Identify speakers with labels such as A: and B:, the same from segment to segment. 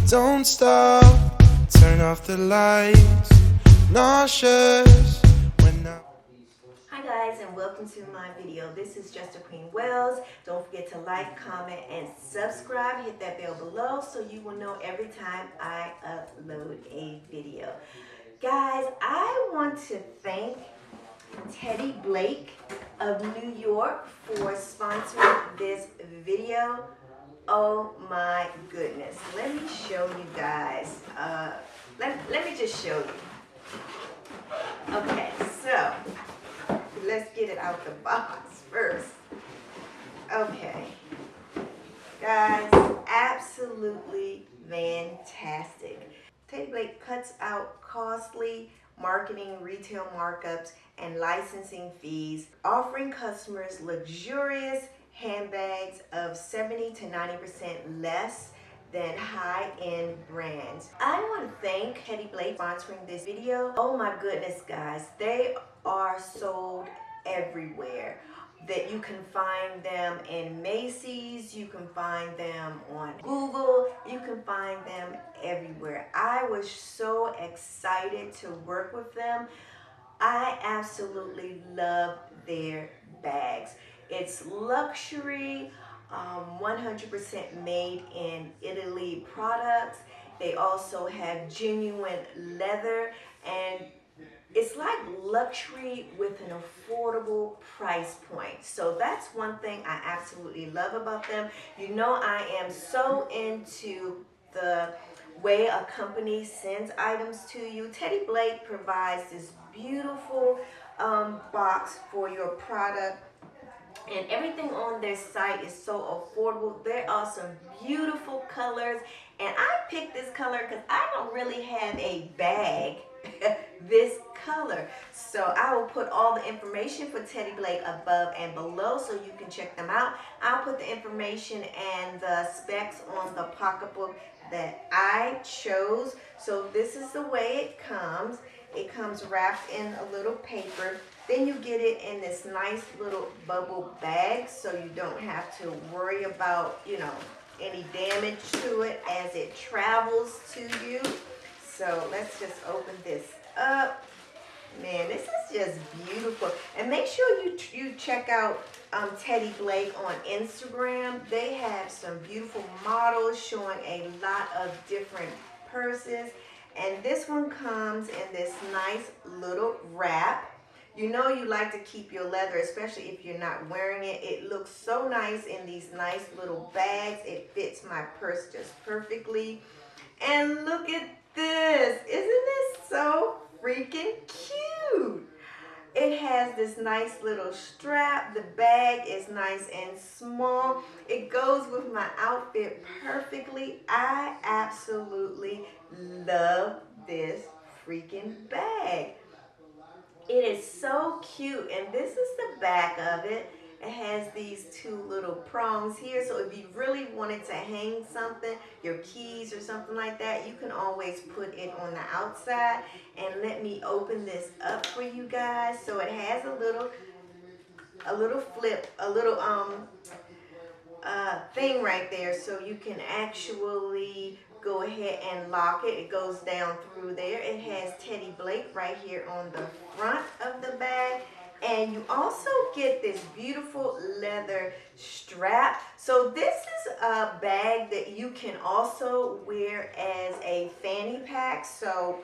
A: Don't stop, turn off the lights, nauseous when I...
B: Hi guys, and welcome to my video. This is Just a Queen Wells. Don't forget to like, comment, and subscribe. Hit that bell below so you will know every time I upload a video. Guys, I want to thank TEDDYBLAKE of New York for sponsoring this video. Oh my goodness. Let me show you guys. Let me just show you. Okay, so let's get it out the box first. Okay. Guys, absolutely fantastic. TEDDYBLAKE cuts out costly marketing, retail markups, and licensing fees, offering customers luxurious handbags of 70 to 90% less than high-end brands. I want to thank TEDDYBLAKE for sponsoring this video. Oh my goodness, guys, they are sold everywhere. That you can find them in Macy's, you can find them on Google, you can find them everywhere. I was so excited to work with them. I absolutely love their bags. It's luxury, 100% made in Italy products. They also have genuine leather, and it's like luxury with an affordable price point. So that's one thing I absolutely love about them. You know, I am so into the way a company sends items to you. TEDDYBLAKE provides this beautiful box for your product, and everything on their site is so affordable. There are some beautiful colors, and I picked this color because I don't really have a bag this color. So I will put all the information for TEDDYBLAKE above and below so you can check them out. I'll put the information and the specs on the pocketbook that I chose. So this is the way it comes. It comes wrapped in a little paper. Then you get it in this nice little bubble bag so you don't have to worry about, you know, any damage to it as it travels to you. So let's just open this up. Man, this is just beautiful. And make sure you check out TEDDYBLAKE on Instagram. They have some beautiful models showing a lot of different purses. And this one comes in this nice little wrap. You know you like to keep your leather, especially if you're not wearing it. It looks so nice in these nice little bags. It fits my purse just perfectly. And look at this. Isn't this so freaking cute? It has this nice little strap. The bag is nice and small. It goes with my outfit perfectly. I absolutely love this freaking bag. It is so cute, and this is the back of it. It has these two little prongs here, so if you really wanted to hang something, your keys or something like that, you can always put it on the outside. And let me open this up for you guys. So it has a little flip, a little thing right there, so you can actually go ahead and lock it. It goes down through there. It has TEDDYBLAKE right here on the front of the bag. And you also get this beautiful leather strap. So this is a bag that you can also wear as a fanny pack. So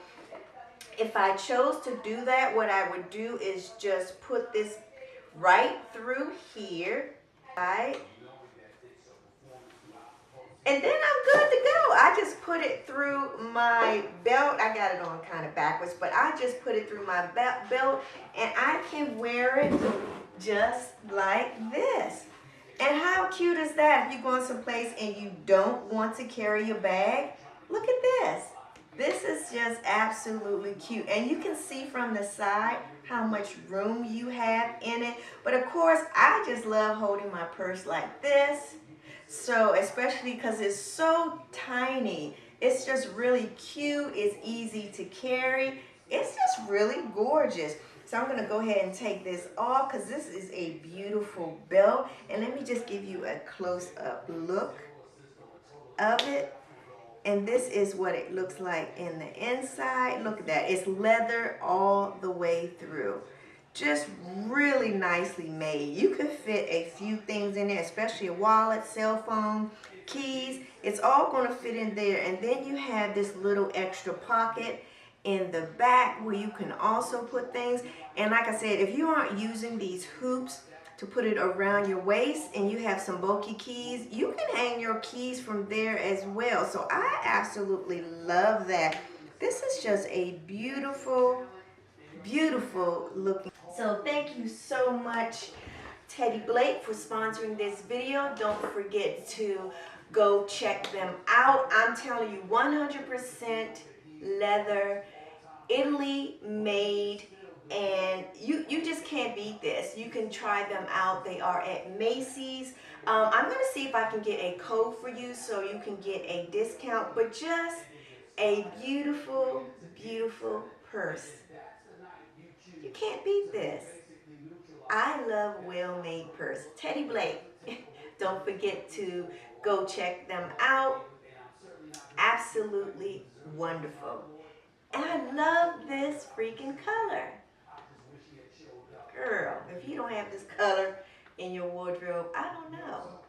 B: if I chose to do that, what I would do is just put this right through here, right? And then I'm good to go. I just put it through my belt. I got it on kind of backwards, but I just put it through my belt, and I can wear it just like this. And how cute is that if you're going someplace and you don't want to carry your bag? Look at this. This is just absolutely cute. And you can see from the side how much room you have in it. But of course, I just love holding my purse like this. So especially because it's so tiny, it's just really cute. It's easy to carry. It's just really gorgeous. So I'm going to go ahead and take this off because this is a beautiful belt. And let me just give you a close-up look of it. And this is what it looks like in the inside. Look at that. It's leather all the way through. Just really nicely made. You can fit a few things in there, especially a wallet, cell phone, keys. It's all going to fit in there. And then you have this little extra pocket in the back where you can also put things. And like I said, if you aren't using these hoops to put it around your waist and you have some bulky keys, you can hang your keys from there as well. So I absolutely love that. This is just a beautiful, beautiful looking. So thank you so much, Teddy Blake, for sponsoring this video. Don't forget to go check them out. I'm telling you, 100% leather, Italy made, and you just can't beat this. You can try them out. They are at Macy's. I'm going to see if I can get a code for you so you can get a discount, but just a beautiful, beautiful purse. You can't beat this. I love well-made purse. Teddy Blake. Don't forget to go check them out. Absolutely wonderful. And I love this freaking color. Girl, if you don't have this color in your wardrobe, I don't know.